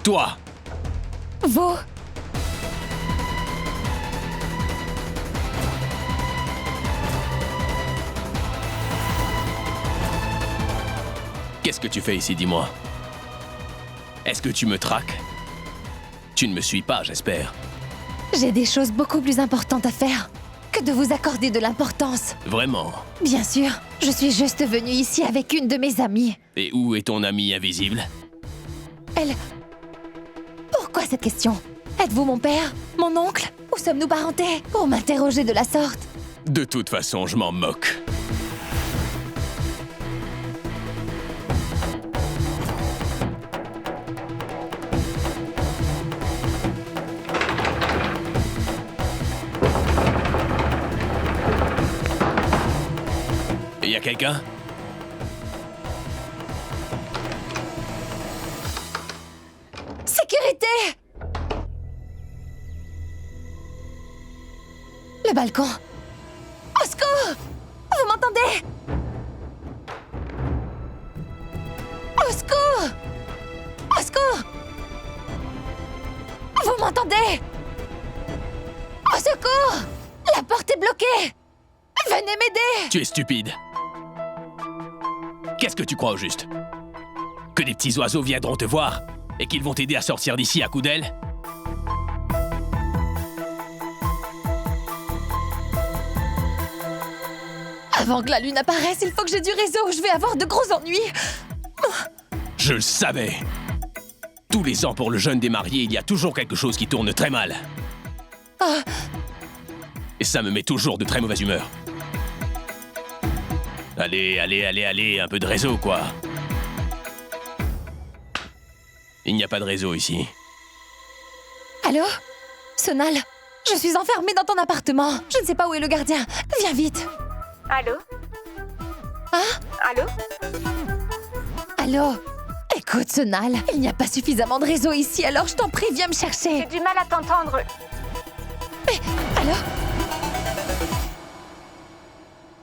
Toi! Vous? Qu'est-ce que tu fais ici, dis-moi? Est-ce que tu me traques? Tu ne me suis pas, j'espère. J'ai des choses beaucoup plus importantes à faire que de vous accorder de l'importance. Vraiment? Bien sûr, je suis juste venue ici avec une de mes amies. Et où est ton ami invisible? Elle... Pourquoi cette question? Êtes-vous mon père? Mon oncle? Ou sommes-nous parentés? Pour m'interroger de la sorte? De toute façon, je m'en moque. Y a quelqu'un? Sécurité! Le balcon. Au secours! Vous m'entendez? Au secours! Au secours! Vous m'entendez? Au secours! La porte est bloquée! Venez m'aider! Tu es stupide. Qu'est-ce que tu crois au juste? Que des petits oiseaux viendront te voir et qu'ils vont t'aider à sortir d'ici à coups d'aile? Avant que la lune apparaisse, il faut que j'ai du réseau. Je vais avoir de gros ennuis. Je le savais. Tous les ans pour le jeûne des mariés, il y a toujours quelque chose qui tourne très mal. Ah, Et ça me met toujours de très mauvaise humeur. Allez, un peu de réseau, quoi. Il n'y a pas de réseau ici. allô? Sonal, je suis enfermée dans ton appartement. Je ne sais pas où est le gardien. Viens vite. Allô? Hein? Allô? Allô? Écoute, Sonal, il n'y a pas suffisamment de réseau ici, alors je t'en prie, viens me chercher. J'ai du mal à t'entendre. Allô?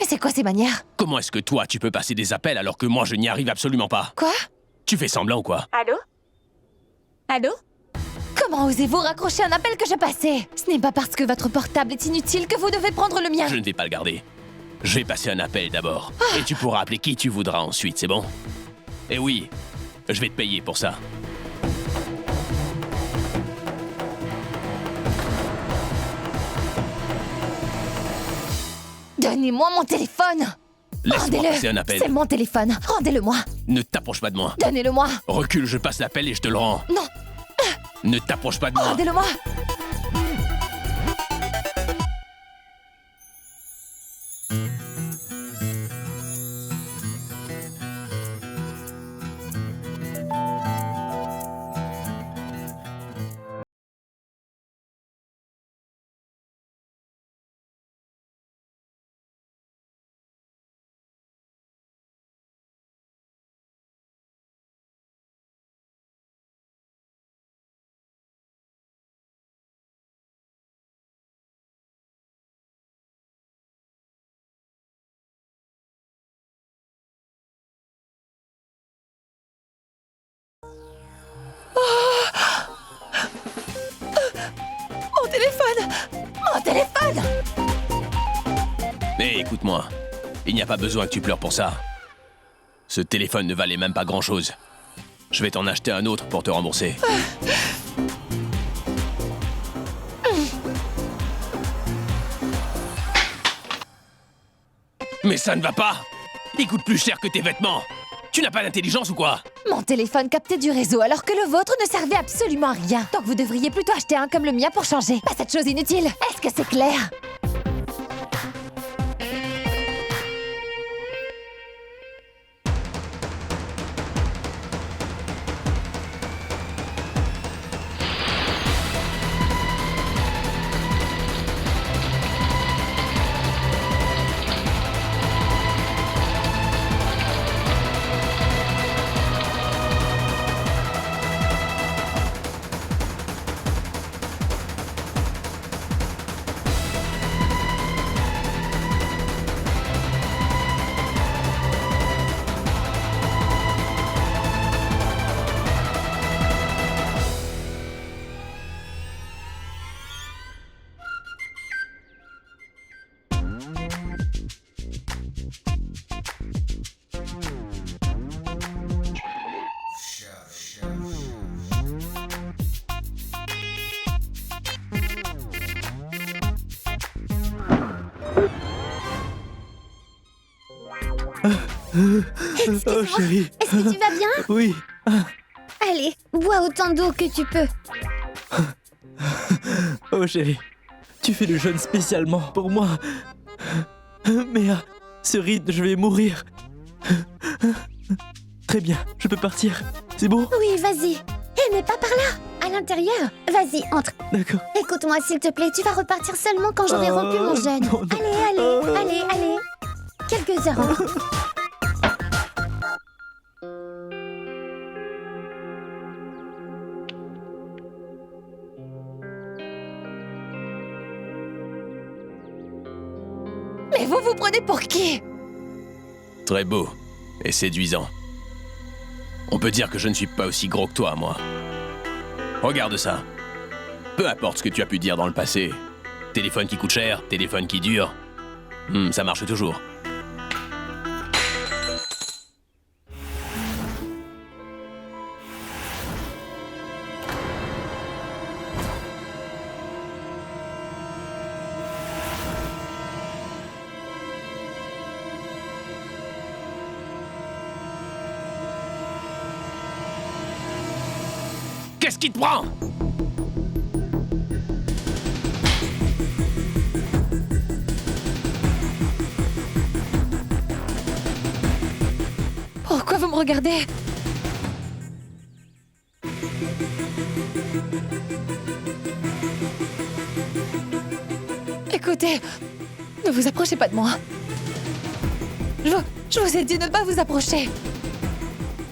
Mais c'est quoi ces manières? Comment est-ce que toi, tu peux passer des appels alors que moi, je n'y arrive absolument pas? Quoi? Tu fais semblant ou quoi? Allô? Allô? Comment osez-vous raccrocher un appel que je passais? Ce n'est pas parce que votre portable est inutile que vous devez prendre le mien. Je ne vais pas le garder. Je vais passer un appel d'abord. Et tu pourras appeler qui tu voudras ensuite, c'est bon? Et oui, je vais te payer pour ça. Donnez-moi mon téléphone! Laisse-moi passer un appel. C'est mon téléphone. Rendez-le-moi. Ne t'approche pas de moi. Donnez-le-moi. Recule, je passe l'appel et je te le rends. Non, Ne t'approche pas de moi. rendez-le-moi. Mon téléphone! Mon téléphone! Mais écoute-moi, il n'y a pas besoin que tu pleures pour ça. Ce téléphone ne valait même pas grand-chose. Je vais t'en acheter un autre pour te rembourser. Mais ça ne va pas! Il coûte plus cher que tes vêtements! Tu n'as pas d'intelligence ou quoi? Mon téléphone captait du réseau alors que le vôtre ne servait absolument à rien. Donc vous devriez plutôt acheter un comme le mien pour changer. Pas cette chose inutile. Est-ce que c'est clair? Oh chérie. Est-ce que tu vas bien? Oui. Allez, bois autant d'eau que tu peux. Oh chérie. Tu fais le jeûne spécialement pour moi. Mais à ce rythme, je vais mourir. Très bien, je peux partir. C'est bon? Oui, vas-y. Hé, mais pas par là. À l'intérieur. Vas-y, entre. D'accord. Écoute-moi, s'il te plaît. Tu vas repartir seulement quand j'aurai rompu mon jeûne. non, non. Allez. Quelques heures encore. Mais vous vous prenez pour qui? Très beau et séduisant. On peut dire que je ne suis pas aussi gros que toi, moi. Regarde ça. Peu importe ce que tu as pu dire dans le passé. Téléphone qui coûte cher, téléphone qui dure. Ça marche toujours. Qu'est-ce qui te prend? Pourquoi vous me regardez? Écoutez, ne vous approchez pas de moi. Je vous ai dit de ne pas vous approcher.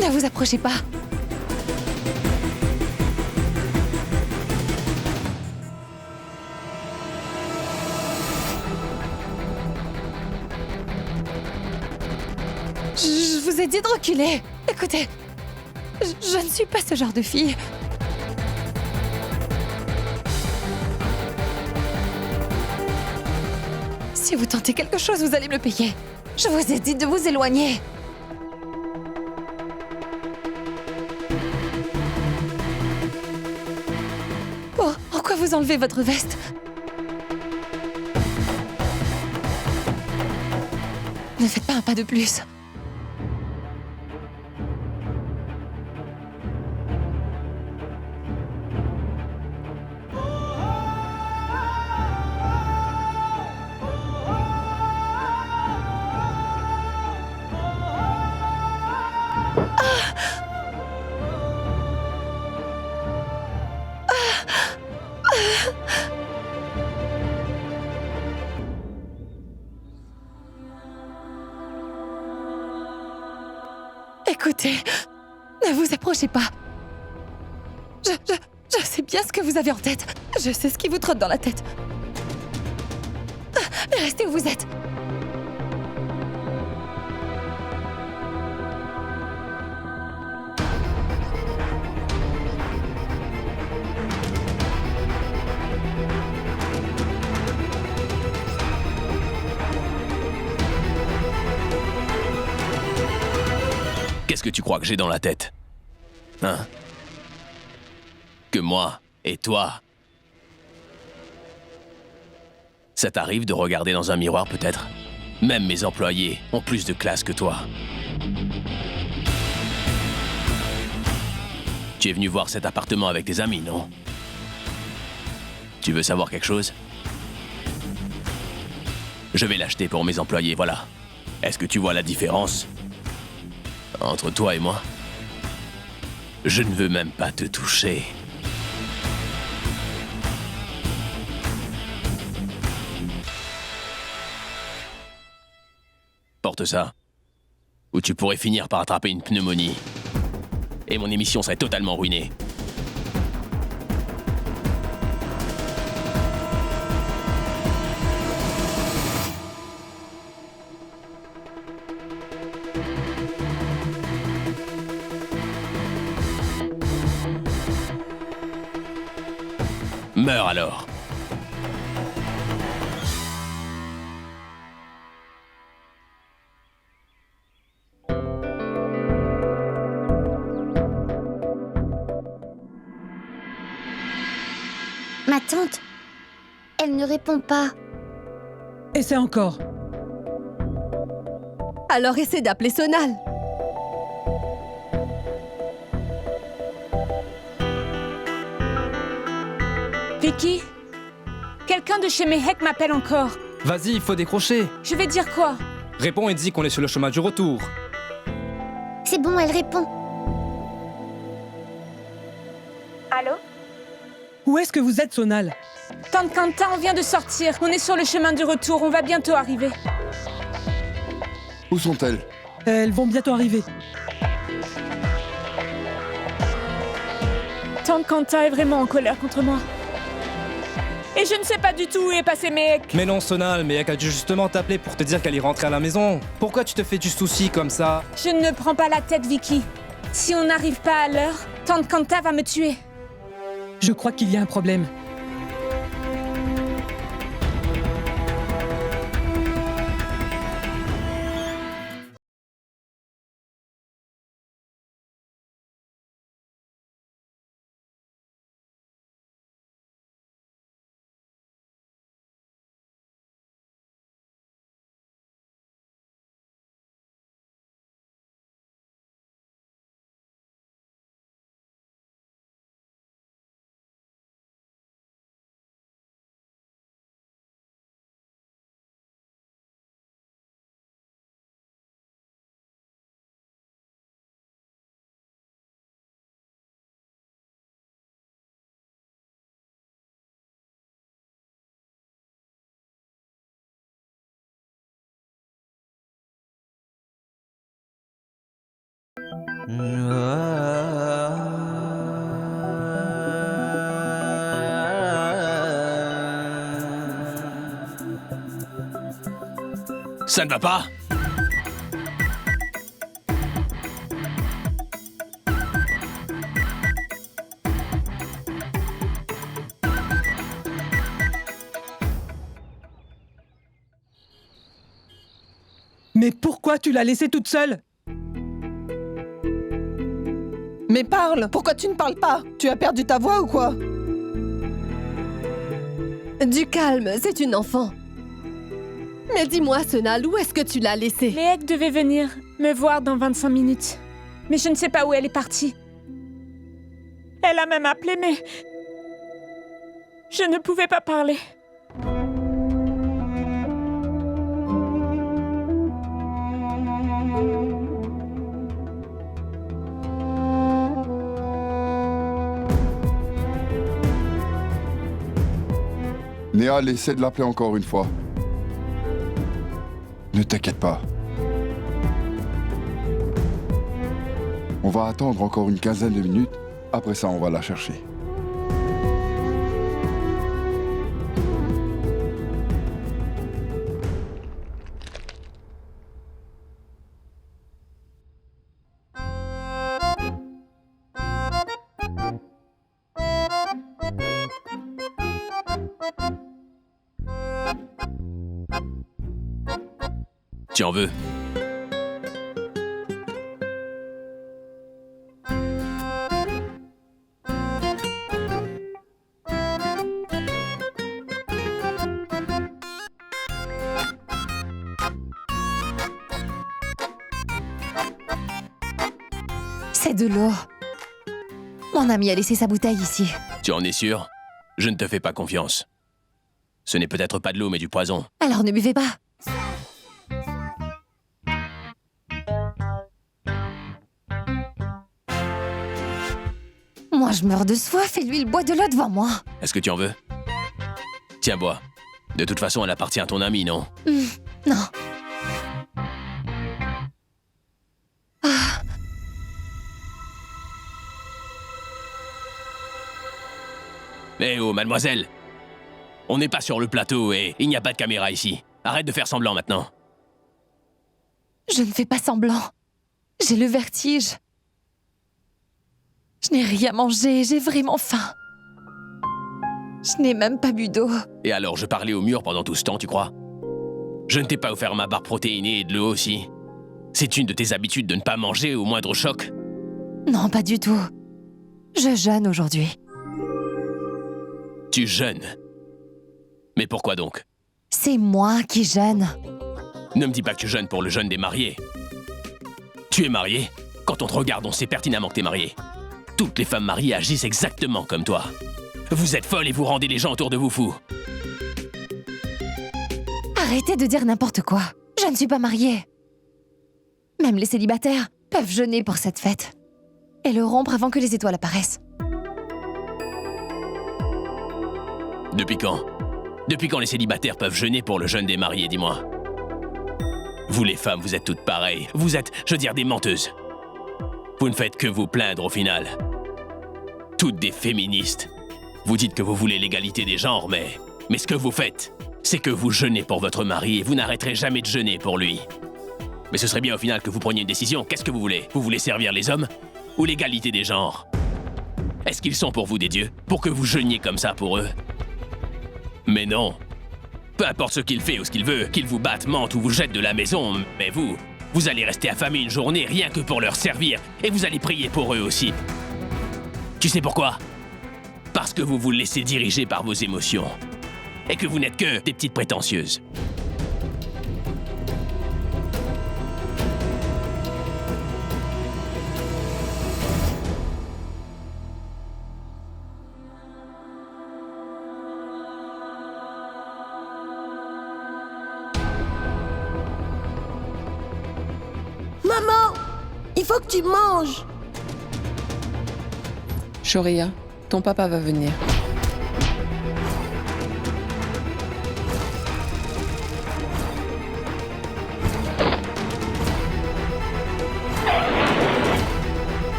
Ne vous approchez pas. Je vous ai dit de reculer. Écoutez, je ne suis pas ce genre de fille. Si vous tentez quelque chose, vous allez me le payer. Je vous ai dit de vous éloigner. Pourquoi vous enlevez votre veste? Ne faites pas un pas de plus. Écoutez, ne vous approchez pas. Je sais bien ce que vous avez en tête. Je sais ce qui vous trotte dans la tête. Restez où vous êtes. Qu'est-ce que tu crois que j'ai dans la tête? Hein? Que moi et toi? Ça t'arrive de regarder dans un miroir peut-être? Même mes employés ont plus de classe que toi. Tu es venu voir cet appartement avec tes amis, non? Tu veux savoir quelque chose? Je vais l'acheter pour mes employés, voilà. Est-ce que tu vois la différence entre toi et moi? Je ne veux même pas te toucher. Porte ça, ou tu pourrais finir par attraper une pneumonie. Et mon émission serait totalement ruinée. Meurs alors. Ma tante, elle ne répond pas. Essaie encore. Alors essaie d'appeler Sonal. Vicky? Quelqu'un de chez Mehek m'appelle encore. Vas-y, il faut décrocher. Je vais dire quoi? Réponds et dis qu'on est sur le chemin du retour. C'est bon, elle répond. Allô? Où est-ce que vous êtes, Sonal? Tante Quentin, on vient de sortir. On est sur le chemin du retour. On va bientôt arriver. Où sont-elles? Elles vont bientôt arriver. Tante Quentin est vraiment en colère contre moi. Et je ne sais pas du tout où est passé Mehek. Mais non, Sonal, mais elle a dû justement t'appeler pour te dire qu'elle est rentrée à la maison. Pourquoi tu te fais du souci comme ça? Je ne me prends pas la tête, Vicky. Si on n'arrive pas à l'heure, Tante Quentin va me tuer. Je crois qu'il y a un problème. Ça ne va pas? Mais pourquoi tu l'as laissée toute seule? Mais parle! Pourquoi tu ne parles pas? Tu as perdu ta voix ou quoi? Du calme, c'est une enfant. Mais dis-moi, Sonal, où est-ce que tu l'as laissée? Mehek devait venir me voir dans 25 minutes. Mais je ne sais pas où elle est partie. Elle a même appelé, mais... je ne pouvais pas parler. Néal, essaie de l'appeler encore une fois. Ne t'inquiète pas. On va attendre encore une quinzaine de minutes. Après ça, on va la chercher. Tu en veux? C'est de l'eau. Mon ami a laissé sa bouteille ici. Tu en es sûr? Je ne te fais pas confiance. Ce n'est peut-être pas de l'eau, mais du poison. Alors ne buvez pas. Moi, je meurs de soif et lui, il boit de l'eau devant moi. Est-ce que tu en veux? Tiens, bois. De toute façon, elle appartient à ton ami, non? Non. Eh oh, mademoiselle! On n'est pas sur le plateau et il n'y a pas de caméra ici. Arrête de faire semblant maintenant. Je ne fais pas semblant. J'ai le vertige. Je n'ai rien mangé, j'ai vraiment faim. Je n'ai même pas bu d'eau. Et alors, je parlais au mur pendant tout ce temps, tu crois? Je ne t'ai pas offert ma barre protéinée et de l'eau aussi. C'est une de tes habitudes de ne pas manger au moindre choc. Non, pas du tout. Je jeûne aujourd'hui. Tu jeûnes. Mais pourquoi donc? C'est moi qui jeûne. Ne me dis pas que tu jeûnes pour le jeûne des mariés. Tu es marié? Quand on te regarde, on sait pertinemment que t'es marié. Toutes les femmes mariées agissent exactement comme toi. Vous êtes folle et vous rendez les gens autour de vous fous. Arrêtez de dire n'importe quoi. Je ne suis pas mariée. Même les célibataires peuvent jeûner pour cette fête. Et le rompre avant que les étoiles apparaissent. Depuis quand? Depuis quand les célibataires peuvent jeûner pour le jeûne des mariés, dis-moi? Vous les femmes, vous êtes toutes pareilles. Vous êtes, je veux dire, des menteuses. Vous ne faites que vous plaindre au final. Toutes des féministes. Vous dites que vous voulez l'égalité des genres, mais ce que vous faites, c'est que vous jeûnez pour votre mari et vous n'arrêterez jamais de jeûner pour lui. Mais ce serait bien au final que vous preniez une décision. Qu'est-ce que vous voulez? Vous voulez servir les hommes ou l'égalité des genres? Est-ce qu'ils sont pour vous des dieux? Pour que vous jeûniez comme ça pour eux? Mais non. Peu importe ce qu'il fait ou ce qu'il veut, qu'ils vous battent, mentent ou vous jettent de la maison, mais vous allez rester affamés une journée rien que pour leur servir et vous allez prier pour eux aussi. Tu sais pourquoi? Parce que vous vous laissez diriger par vos émotions et que vous n'êtes que des petites prétentieuses. Maman, il faut que tu manges. Shoria, ton papa va venir.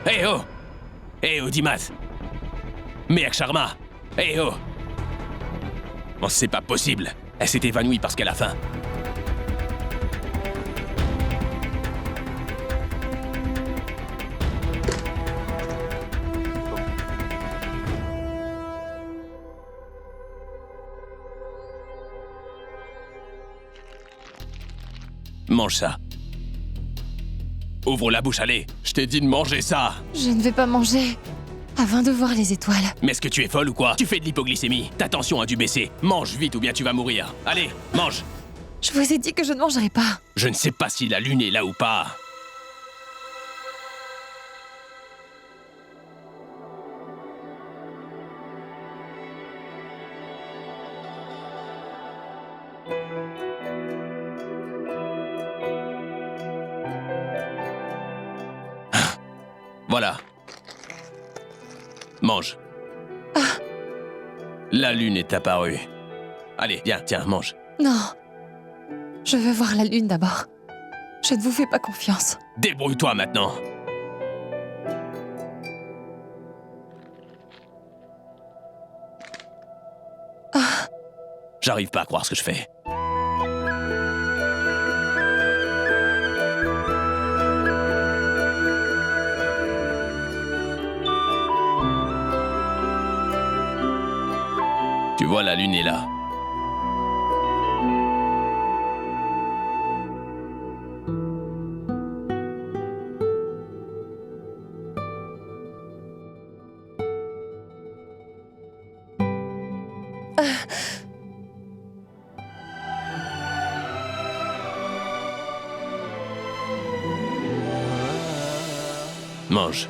Hé oh! Hé oh, Dimas! Meak Sharma! Hé oh! Oh, c'est pas possible! Elle s'est évanouie parce qu'elle a faim. Mange ça. Ouvre la bouche, allez. Je t'ai dit de manger ça. Je ne vais pas manger avant de voir les étoiles. Mais est-ce que tu es folle ou quoi? Tu fais de l'hypoglycémie. Ta tension a dû baisser. Mange vite ou bien tu vas mourir. Allez, mange. Je vous ai dit que je ne mangerai pas. Je ne sais pas si la lune est là ou pas. Voilà. Mange. Ah. La lune est apparue. Allez, viens, tiens, mange. Non. Je veux voir la lune d'abord. Je ne vous fais pas confiance. Débrouille-toi maintenant. Ah. J'arrive pas à croire ce que je fais. Tu vois, la lune est là. Mange.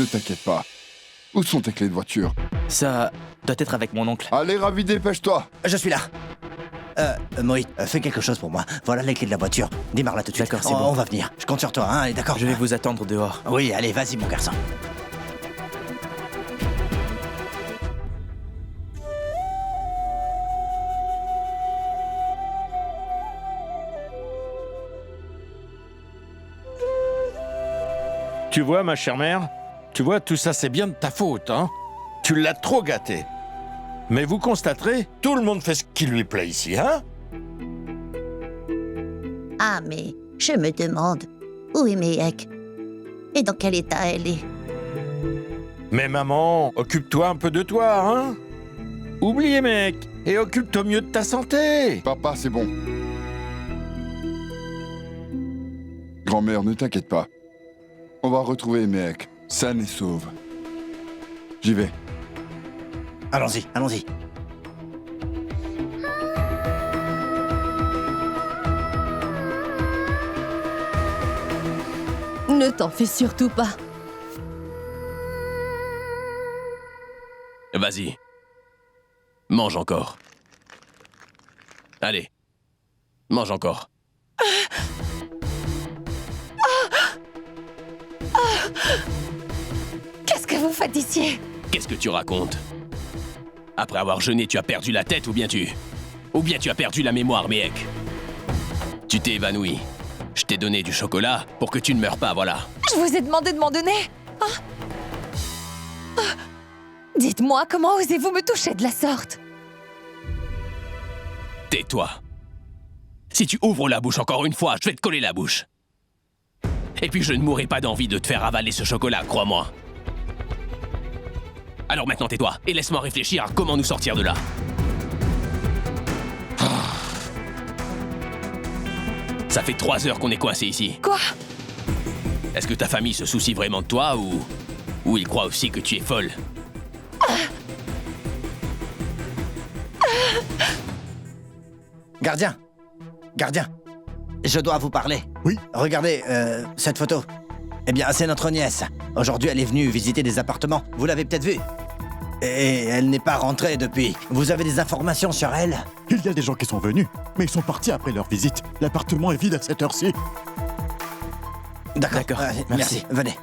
Ne t'inquiète pas. Où sont tes clés de voiture? Ça doit être avec mon oncle. Allez, Ravi, dépêche-toi. Je suis là. Moïse, fais quelque chose pour moi. Voilà les clés de la voiture. Démarre-la tout de suite. D'accord, c'est bon. On va venir. Je compte sur toi, hein, allez, d'accord? Je vais vous attendre dehors. Oui, allez, vas-y, mon garçon. Tu vois, ma chère mère, tu vois, tout ça, c'est bien de ta faute, hein. Tu l'as trop gâté. Mais vous constaterez, tout le monde fait ce qui lui plaît ici, hein. Ah, mais je me demande, où est Méhek? Et dans quel état elle est? Mais maman, occupe-toi un peu de toi, hein. Oublie, mec, et occupe-toi mieux de ta santé. Papa, c'est bon. Grand-mère, ne t'inquiète pas. On va retrouver Méhek, saine et sauve. J'y vais. Allons-y, allons-y. Ne t'en fais surtout pas. Vas-y. Mange encore. Allez. Mange encore. Qu'est-ce que vous faites ici? Qu'est-ce que tu racontes? Après avoir jeûné, tu as perdu la tête ou bien tu as perdu la mémoire, Méhek. Tu t'es évanoui. Je t'ai donné du chocolat pour que tu ne meurs pas, voilà. Je vous ai demandé de m'en donner. Dites-moi, comment osez-vous me toucher de la sorte? Tais-toi. Si tu ouvres la bouche encore une fois, je vais te coller la bouche. Et puis je ne mourrai pas d'envie de te faire avaler ce chocolat, crois-moi. Alors maintenant tais-toi et laisse-moi réfléchir à comment nous sortir de là. Ça fait 3 heures qu'on est coincés ici. Quoi? Est-ce que ta famille se soucie vraiment de toi ou ils croient aussi que tu es folle? Gardien! Gardien! Je dois vous parler. Oui? Regardez, cette photo. Eh bien, c'est notre nièce. Aujourd'hui, elle est venue visiter des appartements. Vous l'avez peut-être vue. Et elle n'est pas rentrée depuis. Vous avez des informations sur elle? Il y a des gens qui sont venus, mais ils sont partis après leur visite. L'appartement est vide à cette heure-ci. D'accord. Merci. Venez.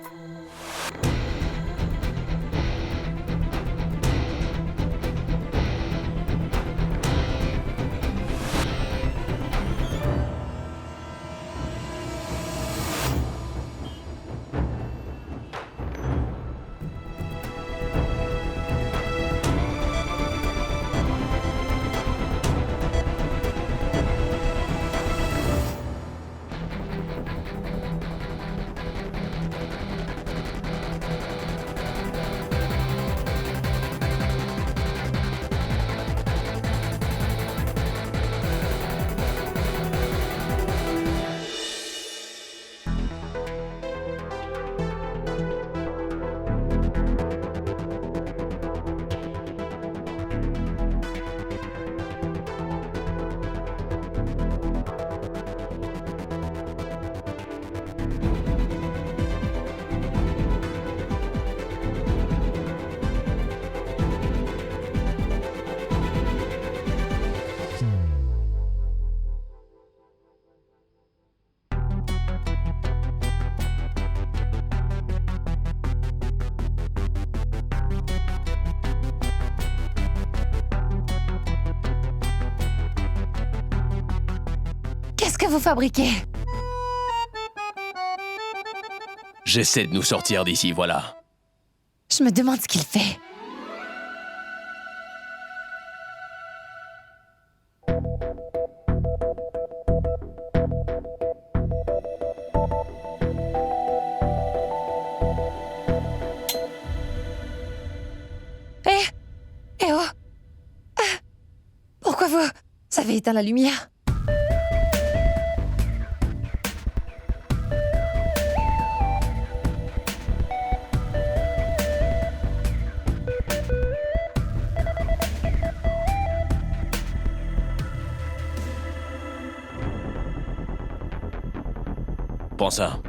Qu'est-ce que vous fabriquez? J'essaie de nous sortir d'ici, voilà. Je me demande ce qu'il fait. Eh oh! Pourquoi vous avez éteint la lumière? Prends ça.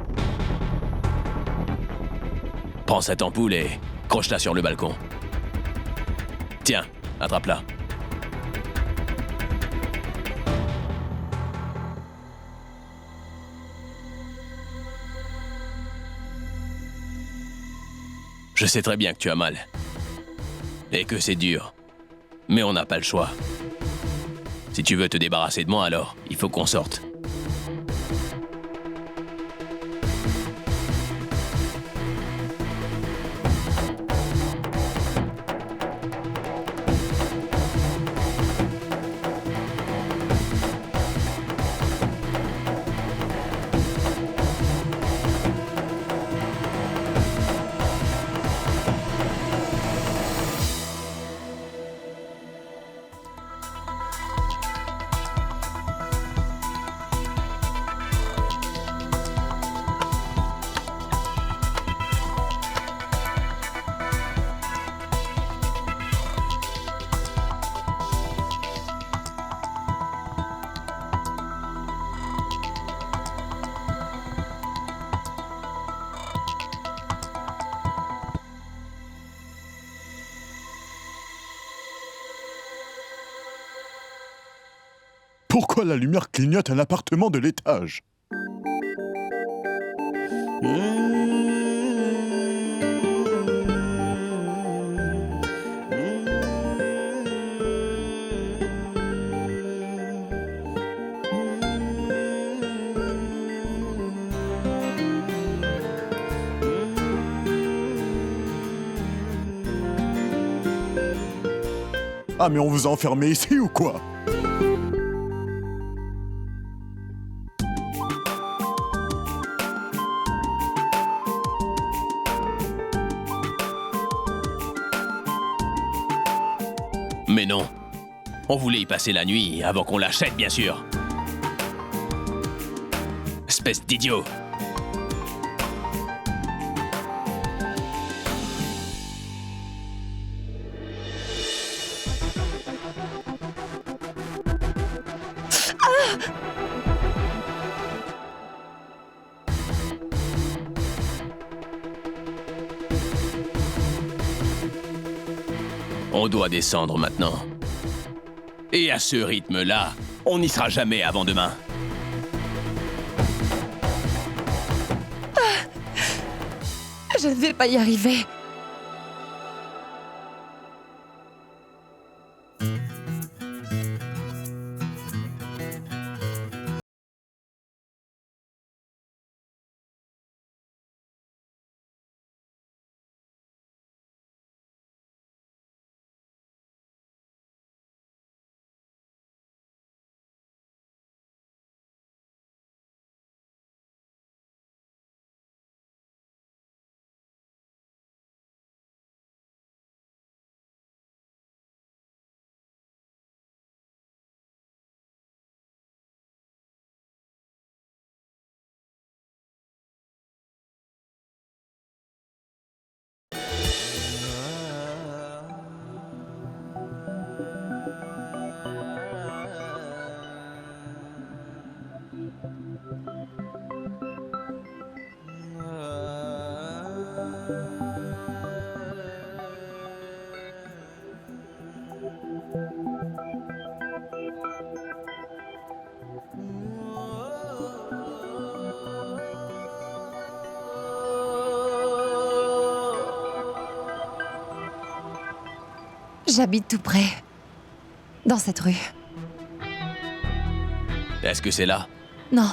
Prends cette ampoule et croche-la sur le balcon. Tiens, attrape-la. Je sais très bien que tu as mal. Et que c'est dur. Mais on n'a pas le choix. Si tu veux te débarrasser de moi, alors il faut qu'on sorte. Pourquoi la lumière clignote à l'appartement de l'étage? Ah mais on vous a enfermé ici ou quoi? Mais non. On voulait y passer la nuit avant qu'on l'achète, bien sûr. Espèce d'idiot. On doit descendre maintenant. Et à ce rythme-là, on n'y sera jamais avant demain. Je ne vais pas y arriver. J'habite tout près, dans cette rue. Est-ce que c'est là? Non.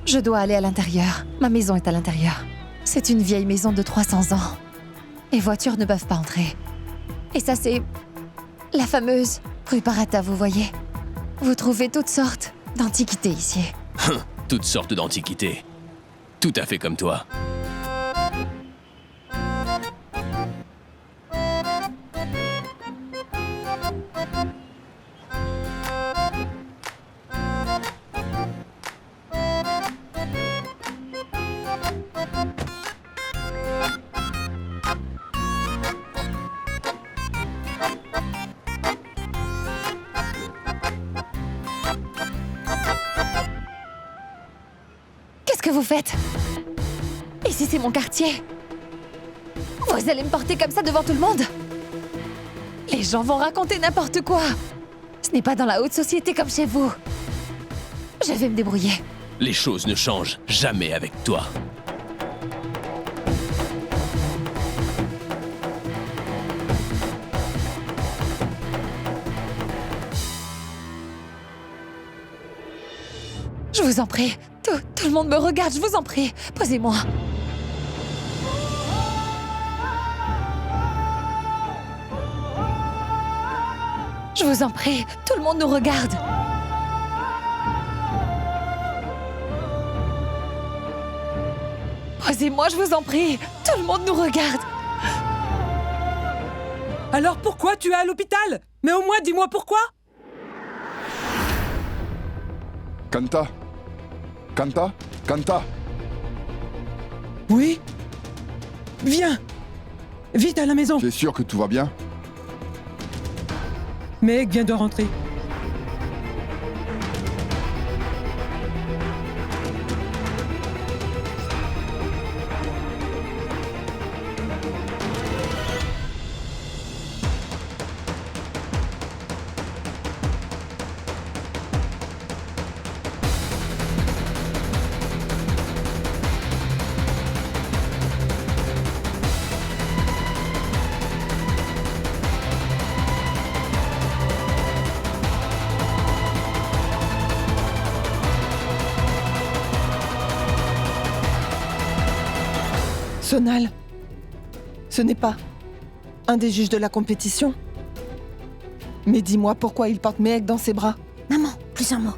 Je dois aller à l'intérieur. Ma maison est à l'intérieur. C'est une vieille maison de 300 ans. Les voitures ne peuvent pas entrer. Et ça, c'est la fameuse rue Parata, vous voyez. Vous trouvez toutes sortes d'antiquités ici. Toutes sortes d'antiquités. Tout à fait comme toi. Qu'est-ce que vous faites? Ici, c'est mon quartier. Vous allez me porter comme ça devant tout le monde? Les gens vont raconter n'importe quoi. Ce n'est pas dans la haute société comme chez vous. Je vais me débrouiller. Les choses ne changent jamais avec toi. Je vous en prie. Tout le monde me regarde, je vous en prie. Posez-moi. Je vous en prie, tout le monde nous regarde. Posez-moi, je vous en prie. Tout le monde nous regarde. Alors pourquoi tu es à l'hôpital? Mais au moins dis-moi pourquoi. Kanta? Kanta? Kanta? Oui? Viens. Vite à la maison. Tu es sûr que tout va bien? Meg vient de rentrer. Sonal, ce n'est pas un des juges de la compétition. Mais dis-moi pourquoi il porte Mehek dans ses bras. Maman, plus un mot.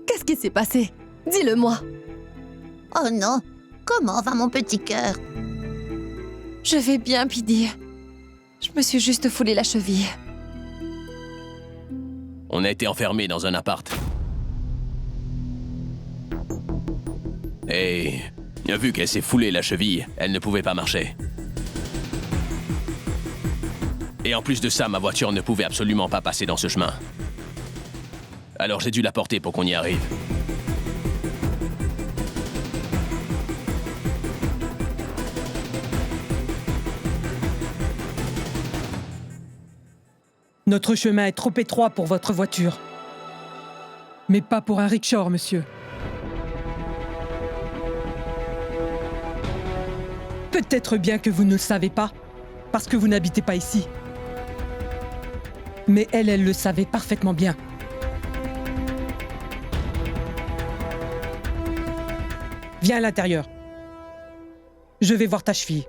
Qu'est-ce qui s'est passé? Dis-le-moi. Oh non, comment va mon petit cœur? Je vais bien, Pidi. Je me suis juste foulé la cheville. On a été enfermés dans un appart. Et vu qu'elle s'est foulée la cheville, elle ne pouvait pas marcher. Et en plus de ça, ma voiture ne pouvait absolument pas passer dans ce chemin. Alors j'ai dû la porter pour qu'on y arrive. Notre chemin est trop étroit pour votre voiture. Mais pas pour un rickshaw, monsieur. Peut-être bien que vous ne le savez pas, parce que vous n'habitez pas ici. Mais elle le savait parfaitement bien. Viens à l'intérieur. Je vais voir ta cheville.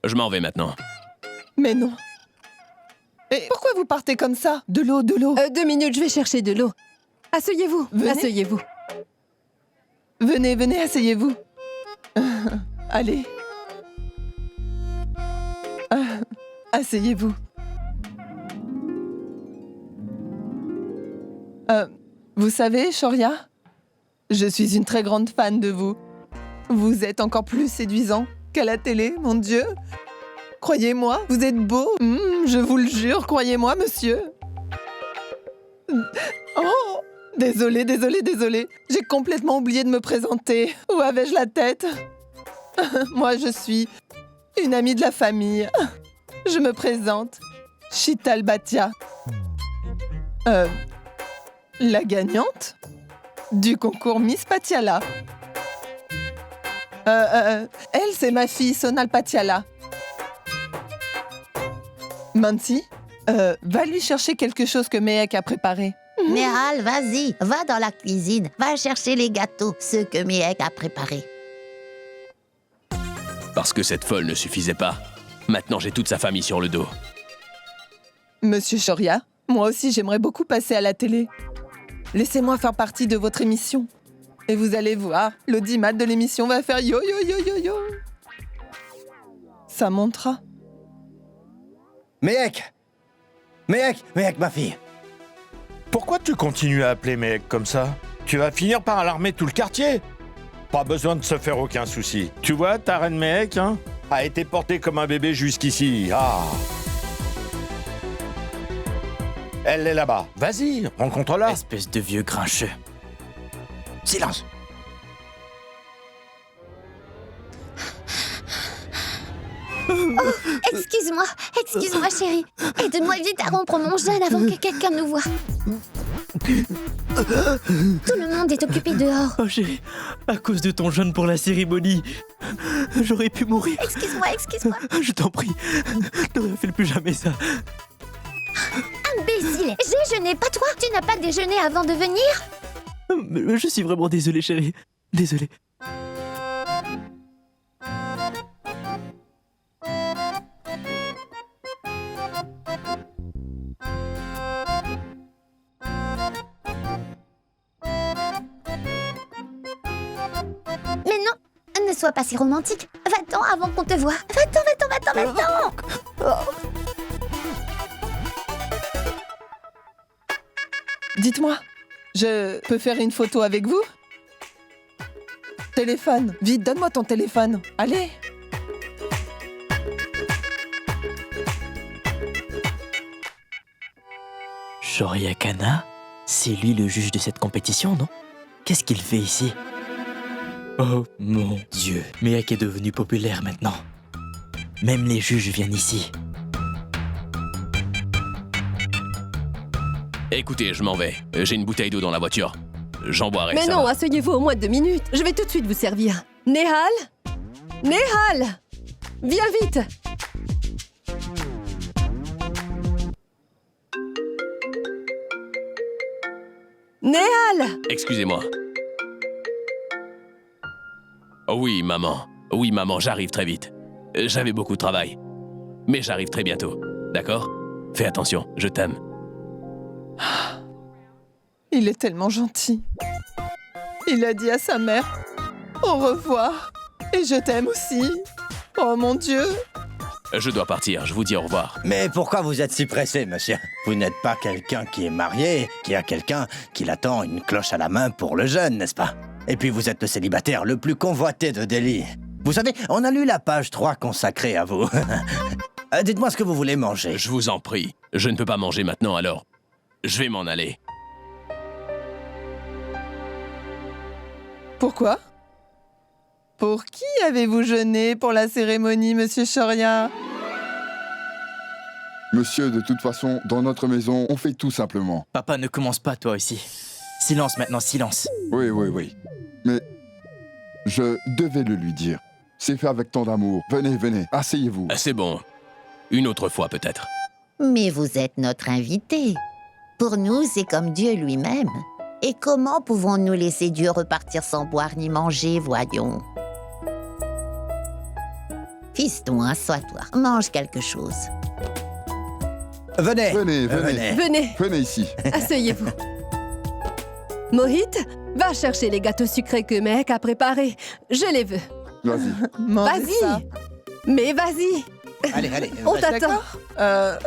Je m'en vais maintenant. Mais non. Et pourquoi vous partez comme ça? De l'eau, de l'eau. 2 minutes, je vais chercher de l'eau. Asseyez-vous, Venez. asseyez-vous. Venez, venez, asseyez-vous. Allez. Asseyez-vous. Vous savez, Shoria, je suis une très grande fan de vous. Vous êtes encore plus séduisant qu'à la télé, mon Dieu. Croyez-moi, vous êtes beau. Je vous le jure, croyez-moi, monsieur. Oh, désolé. J'ai complètement oublié de me présenter. Où avais-je la tête? Moi, je suis une amie de la famille. Je me présente. Chital Bhatia. La gagnante du concours Miss Patiala. Elle, c'est ma fille, Sonal Patiala. Mansi, va lui chercher quelque chose que Mehek a préparé. Nehal, vas-y, va dans la cuisine. Va chercher les gâteaux, ceux que Mehek a préparés. Parce que cette folle ne suffisait pas. Maintenant, j'ai toute sa famille sur le dos. Monsieur Shoria, moi aussi, j'aimerais beaucoup passer à la télé. Laissez-moi faire partie de votre émission. Et vous allez voir, l'audimat de l'émission va faire yo yo yo yo yo. Ça montera. Méhek, ma fille. Pourquoi tu continues à appeler Méhek comme ça? Tu vas finir par alarmer tout le quartier. Pas besoin de se faire aucun souci. Tu vois, ta reine Méhek, hein, a été portée comme un bébé jusqu'ici. Ah. Elle est là-bas. Vas-y, rencontre-la. Espèce de vieux grincheux. Silence. Excuse-moi chérie. Aide-moi vite à rompre mon jeûne avant que quelqu'un nous voie. Tout le monde est occupé dehors. Oh chérie, à cause de ton jeûne pour la cérémonie, j'aurais pu mourir. Excuse-moi. Je t'en prie, ne refais plus jamais ça. Imbécile, j'ai jeûné, pas toi. Tu n'as pas déjeuné avant de venir? Je suis vraiment désolé chérie, désolé. Mais non, ne sois pas si romantique. Va-t'en avant qu'on te voie. Va-t'en. Dites-moi, je peux faire une photo avec vous? Téléphone, vite, donne-moi ton téléphone. Allez. Shoria Kana, c'est lui le juge de cette compétition, non? Qu'est-ce qu'il fait ici? Oh mon Dieu, Méhek est devenu populaire maintenant. Même les juges viennent ici. Écoutez, je m'en vais. J'ai une bouteille d'eau dans la voiture. J'en boirai. Mais ça non, va. asseyez-vous au moins 2 minutes. Je vais tout de suite vous servir. Nehal, viens vite. Nehal. Excusez-moi. Oh oui, maman, j'arrive très vite. J'avais beaucoup de travail. Mais j'arrive très bientôt. D'accord? Fais attention, je t'aime. Il est tellement gentil. Il a dit à sa mère au revoir. Et je t'aime aussi. Oh mon Dieu. Je dois partir, je vous dis au revoir. Mais pourquoi vous êtes si pressé, monsieur? Vous n'êtes pas quelqu'un qui est marié, qui a quelqu'un qui l'attend une cloche à la main pour le jeûne, n'est-ce pas? Et puis vous êtes le célibataire le plus convoité de Delhi. Vous savez, on a lu la page 3 consacrée à vous. Dites-moi ce que vous voulez manger. Je vous en prie. Je ne peux pas manger maintenant, alors je vais m'en aller. Pourquoi? Pour qui avez-vous jeûné pour la cérémonie, monsieur Shoria? Monsieur, de toute façon, dans notre maison, on fait tout simplement. Papa, ne commence pas toi aussi. Silence maintenant, silence. Oui. Mais je devais le lui dire. C'est fait avec tant d'amour. Venez, asseyez-vous. C'est bon. Une autre fois, peut-être. Mais vous êtes notre invité. Pour nous, c'est comme Dieu lui-même. Et comment pouvons-nous laisser Dieu repartir sans boire ni manger, voyons? Fiston, assois-toi. Mange quelque chose. Venez. Venez ici. Asseyez-vous. Mohit, va chercher les gâteaux sucrés que Méhek a préparés. Je les veux. Vas-y. Mangez ça. Vas-y. Mais vas-y. Allez. On t'attend.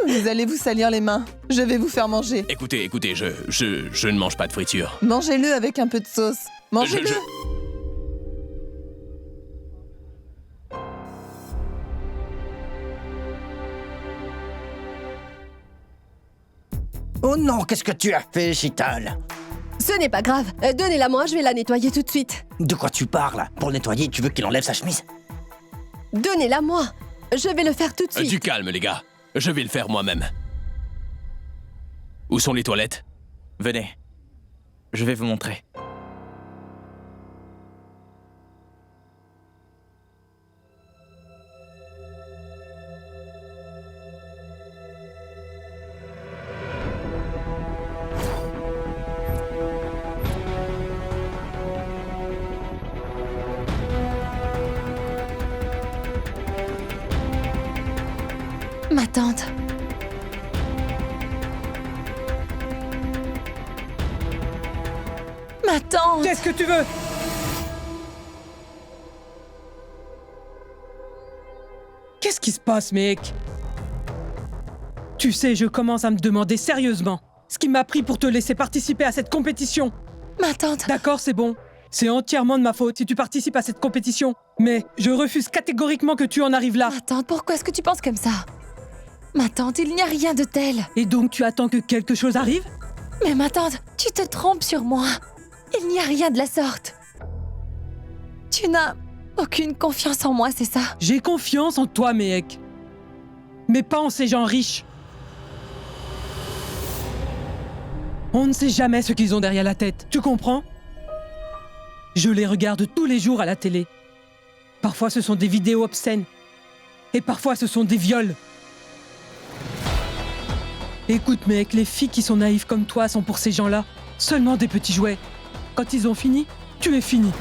Vous allez vous salir les mains. Je vais vous faire manger. Écoutez, je ne mange pas de friture. Mangez-le avec un peu de sauce. Mangez-le. Oh non, qu'est-ce que tu as fait, Chital? Ce n'est pas grave. Donnez-la-moi, je vais la nettoyer tout de suite. De quoi tu parles? Pour le nettoyer, tu veux qu'il enlève sa chemise? Donnez-la-moi. Je vais le faire tout de suite. Du calme, les gars. Je vais le faire moi-même. Où sont les toilettes? Venez. Je vais vous montrer. Ma tante. Ma tante. Qu'est-ce que tu veux? Qu'est-ce qui se passe, mec? Tu sais, je commence à me demander sérieusement ce qui m'a pris pour te laisser participer à cette compétition. Ma tante... D'accord, c'est bon. C'est entièrement de ma faute si tu participes à cette compétition. Mais je refuse catégoriquement que tu en arrives là. Ma tante, pourquoi est-ce que tu penses comme ça? Ma tante, il n'y a rien de tel. Et donc tu attends que quelque chose arrive? Mais ma tante, tu te trompes sur moi. Il n'y a rien de la sorte. Tu n'as aucune confiance en moi, c'est ça? J'ai confiance en toi, mec. Mais pas en ces gens riches. On ne sait jamais ce qu'ils ont derrière la tête, tu comprends? Je les regarde tous les jours à la télé. Parfois ce sont des vidéos obscènes. Et parfois ce sont des viols. Écoute mec, les filles qui sont naïves comme toi sont pour ces gens-là seulement des petits jouets. Quand ils ont fini, tu es fini.